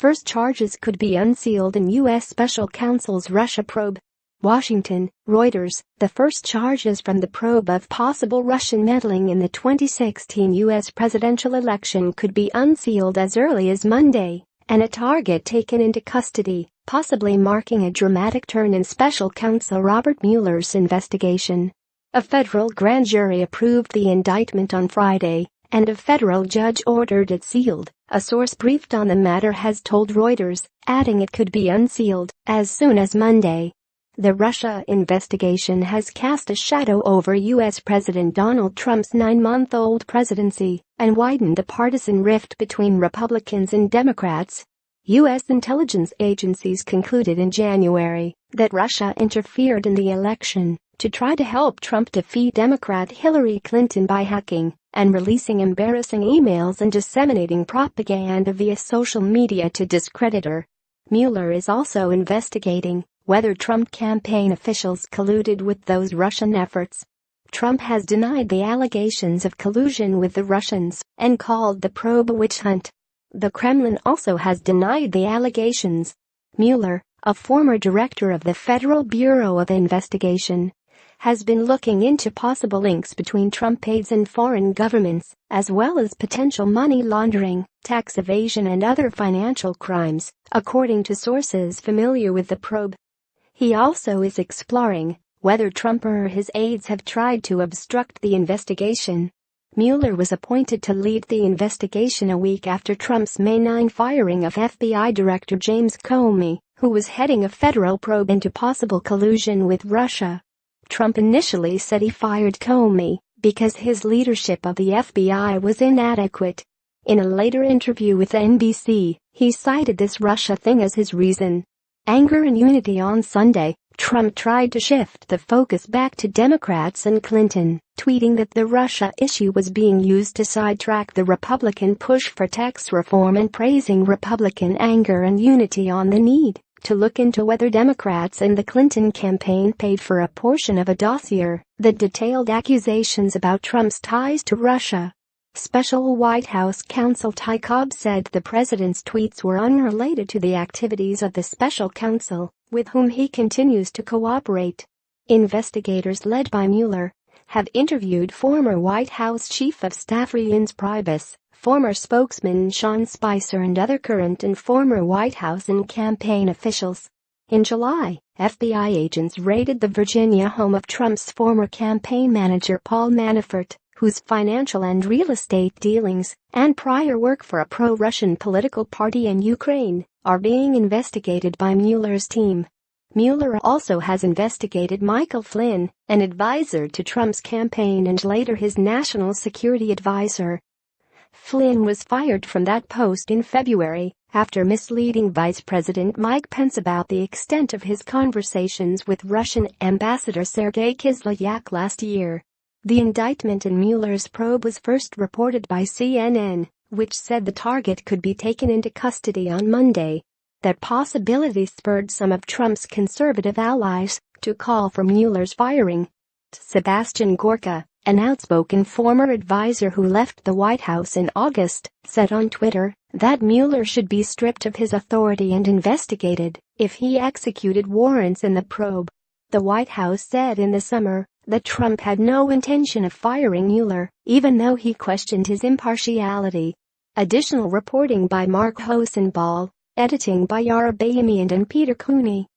first charges could be unsealed in U.S. special counsel's Russia probe. Washington, Reuters. The first charges from the probe of possible Russian meddling in the 2016 U.S. presidential election could be unsealed as early as Monday, and a target taken into custody, possibly marking a dramatic turn in special counsel Robert Mueller's investigation. A federal grand jury approved the indictment on Friday, and a federal judge ordered it sealed, a source briefed on the matter has told Reuters, adding it could be unsealed as soon as Monday. The Russia investigation has cast a shadow over U.S. President Donald Trump's 9-month-old presidency and widened the partisan rift between Republicans and Democrats. U.S. intelligence agencies concluded in January that Russia interfered in the election to try to help Trump defeat Democrat Hillary Clinton by hacking and releasing embarrassing emails and disseminating propaganda via social media to discredit her. Mueller is also investigating whether Trump campaign officials colluded with those Russian efforts. Trump has denied the allegations of collusion with the Russians and called the probe a witch hunt. The Kremlin also has denied the allegations. Mueller, a former director of the Federal Bureau of Investigation, has been looking into possible links between Trump aides and foreign governments, as well as potential money laundering, tax evasion and other financial crimes, according to sources familiar with the probe. He also is exploring whether Trump or his aides have tried to obstruct the investigation. Mueller was appointed to lead the investigation a week after Trump's May 9 firing of FBI Director James Comey, who was heading a federal probe into possible collusion with Russia. Trump initially said he fired Comey because his leadership of the FBI was inadequate. In a later interview with NBC, he cited this Russia thing as his reason. Anger and unity. On Sunday, Trump tried to shift the focus back to Democrats and Clinton, tweeting that the Russia issue was being used to sidetrack the Republican push for tax reform and praising Republican anger and unity on the need to look into whether Democrats and the Clinton campaign paid for a portion of a dossier that detailed accusations about Trump's ties to Russia. Special White House counsel Ty Cobb said the president's tweets were unrelated to the activities of the special counsel, with whom he continues to cooperate. Investigators led by Mueller have interviewed former White House Chief of Staff Reince Priebus, former spokesman Sean Spicer and other current and former White House and campaign officials. In July, FBI agents raided the Virginia home of Trump's former campaign manager Paul Manafort, whose financial and real estate dealings and prior work for a pro-Russian political party in Ukraine are being investigated by Mueller's team. Mueller also has investigated Michael Flynn, an advisor to Trump's campaign and later his national security advisor. Flynn was fired from that post in February after misleading Vice President Mike Pence about the extent of his conversations with Russian Ambassador Sergei Kislyak last year. The indictment in Mueller's probe was first reported by CNN, which said the target could be taken into custody on Monday. That possibility spurred some of Trump's conservative allies to call for Mueller's firing. Sebastian Gorka, an outspoken former advisor who left the White House in August, said on Twitter that Mueller should be stripped of his authority and investigated if he executed warrants in the probe. The White House said in the summer that Trump had no intention of firing Mueller, even though he questioned his impartiality. Additional reporting by Mark Hosenball, editing by Yara Bayamian and Peter Cooney.